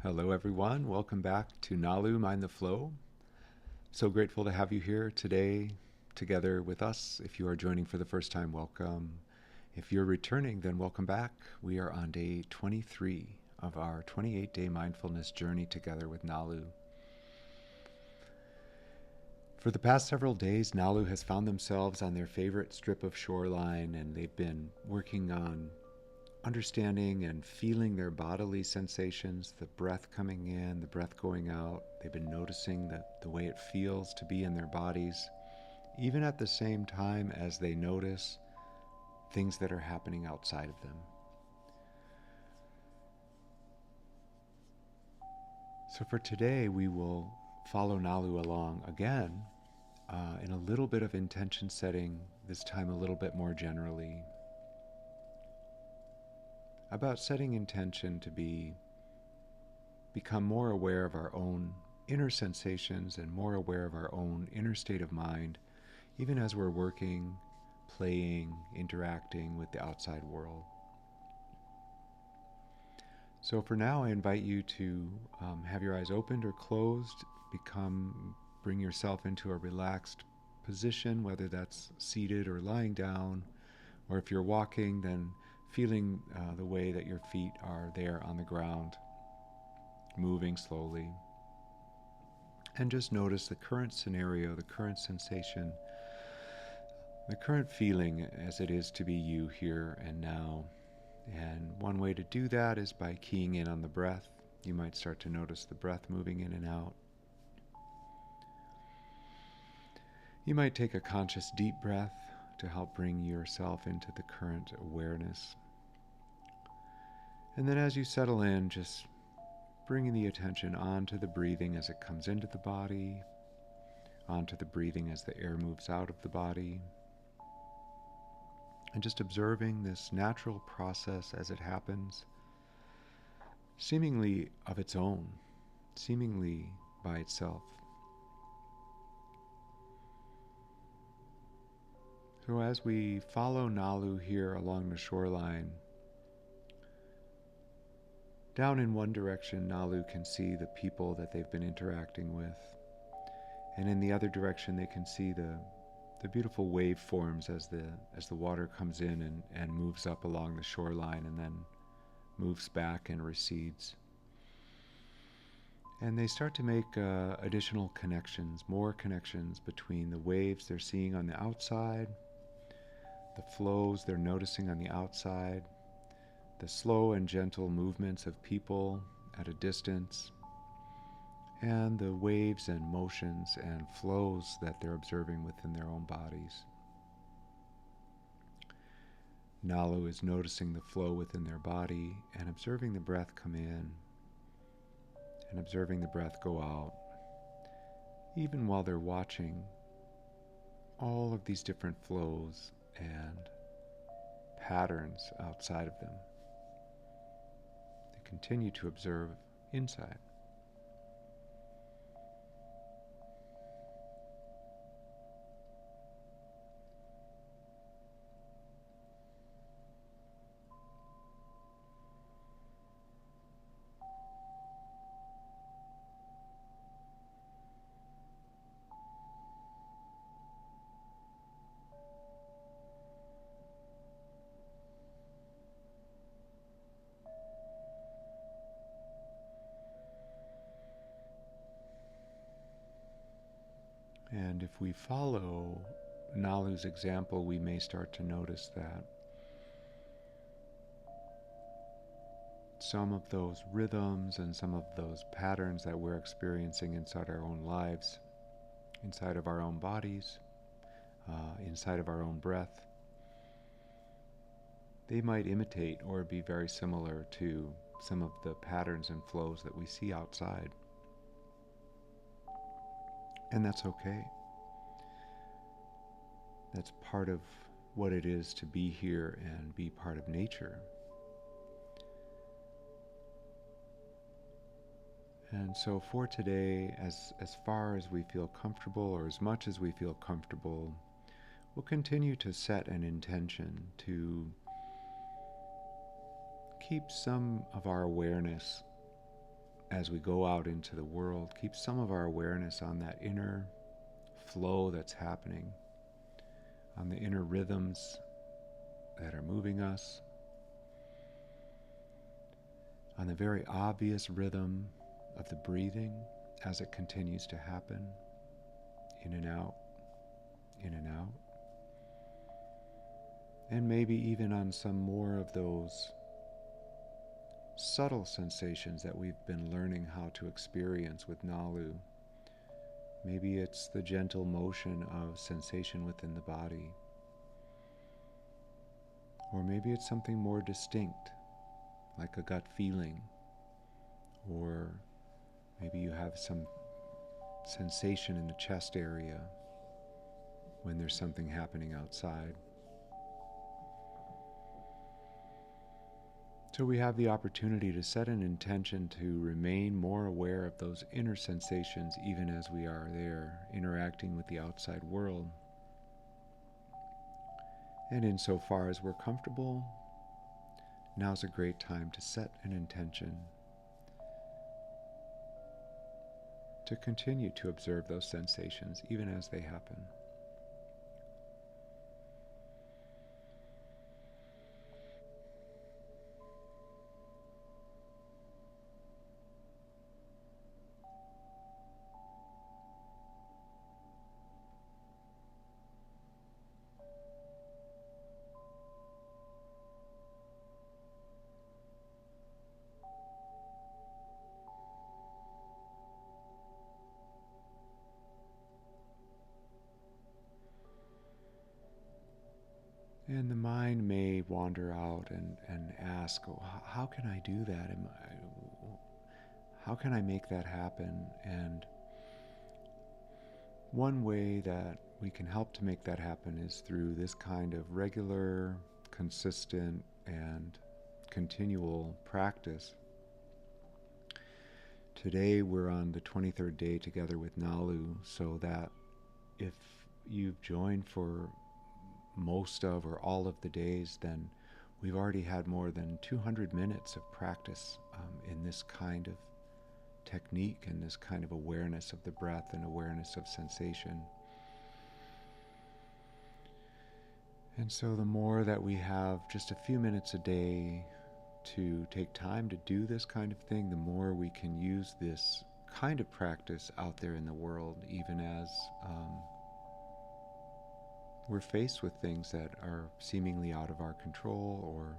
Hello, everyone. Welcome back to Nalu Mind the Flow. So grateful to have you here today together with us. If you are joining for the first time, welcome. If you're returning, then welcome back. We are on day 23 of our 28-day mindfulness journey together with Nalu. For the past several days, Nalu has found themselves on their favorite strip of shoreline, and they've been working on understanding and feeling their bodily sensations, the breath coming in, the breath going out. They've been noticing the way it feels to be in their bodies, even at the same time as they notice things that are happening outside of them. So for today, we will follow Nalu along again in a little bit of intention setting, this time a little bit more generally, about setting intention to become more aware of our own inner sensations and more aware of our own inner state of mind, even as we're working, playing, interacting with the outside world. So for now, I invite you to have your eyes opened or closed, bring yourself into a relaxed position, whether that's seated or lying down, or if you're walking, then feeling the way that your feet are there on the ground, moving slowly. And just notice the current scenario, the current sensation, the current feeling as it is to be you here and now. And one way to do that is by keying in on the breath. You might start to notice the breath moving in and out. You might take a conscious deep breath to help bring yourself into the current awareness. And then as you settle in, just bringing the attention onto the breathing as it comes into the body, onto the breathing as the air moves out of the body, and just observing this natural process as it happens, seemingly of its own, seemingly by itself. So as we follow Nalu here along the shoreline, down in one direction, Nalu can see the people that they've been interacting with. And in the other direction, they can see the beautiful waveforms as the water comes in and moves up along the shoreline and then moves back and recedes. And they start to make additional connections, more connections between the waves they're seeing on the outside, the flows they're noticing on the outside, the slow and gentle movements of people at a distance, and the waves and motions and flows that they're observing within their own bodies. Nalu is noticing the flow within their body and observing the breath come in and observing the breath go out, even while they're watching all of these different flows and patterns outside of them. Continue to observe inside. And if we follow Nalu's example, we may start to notice that some of those rhythms and some of those patterns that we're experiencing inside our own lives, inside of our own bodies, inside of our own breath, they might imitate or be very similar to some of the patterns and flows that we see outside. And that's okay. That's part of what it is to be here and be part of nature. And so for today, as far as we feel comfortable, or as much as we feel comfortable, we'll continue to set an intention to keep some of our awareness as we go out into the world, keep some of our awareness on that inner flow that's happening, on the inner rhythms that are moving us, on the very obvious rhythm of the breathing as it continues to happen, in and out, in and out. And maybe even on some more of those subtle sensations that we've been learning how to experience with Nalu. Maybe it's the gentle motion of sensation within the body. Or maybe it's something more distinct, like a gut feeling. Or maybe you have some sensation in the chest area when there's something happening outside. So we have the opportunity to set an intention to remain more aware of those inner sensations even as we are there, interacting with the outside world. And insofar as we're comfortable, now's a great time to set an intention to continue to observe those sensations even as they happen. And the mind may wander out and ask, oh, how can I do that? How can I make that happen? And one way that we can help to make that happen is through this kind of regular, consistent, and continual practice. Today we're on the 23rd day together with Nalu, so that if you've joined for most of or all of the days, then we've already had more than 200 minutes of practice in this kind of technique and this kind of awareness of the breath and awareness of sensation. And so the more that we have just a few minutes a day to take time to do this kind of thing, the more we can use this kind of practice out there in the world, even as we're faced with things that are seemingly out of our control, or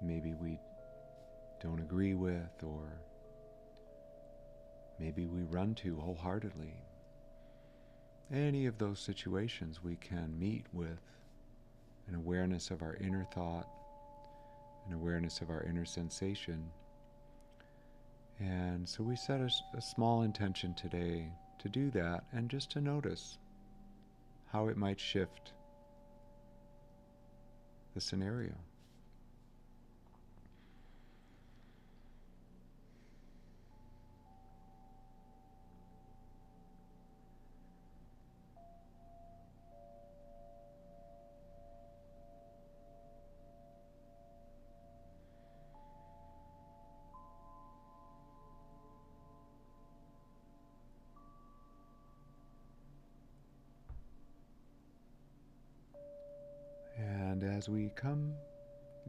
maybe we don't agree with, or maybe we run to wholeheartedly. Any of those situations we can meet with an awareness of our inner thought, an awareness of our inner sensation. And so we set a small intention today to do that, and just to notice how it might shift the scenario. And as we come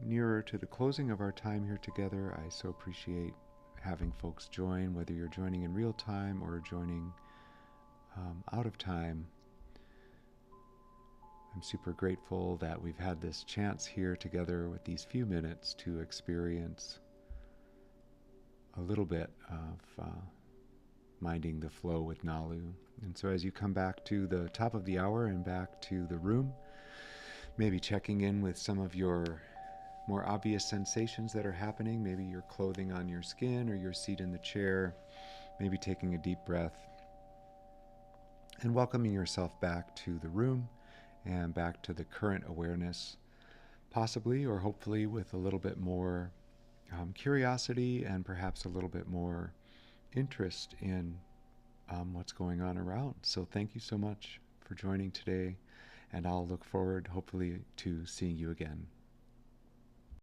nearer to the closing of our time here together, I so appreciate having folks join, whether you're joining in real time or joining out of time. I'm super grateful that we've had this chance here together with these few minutes to experience a little bit of minding the flow with Nalu. And so as you come back to the top of the hour and back to the room, maybe checking in with some of your more obvious sensations that are happening, maybe your clothing on your skin or your seat in the chair, maybe taking a deep breath and welcoming yourself back to the room and back to the current awareness, possibly or hopefully with a little bit more curiosity and perhaps a little bit more interest in what's going on around. So thank you so much for joining today, and I'll look forward hopefully to seeing you again.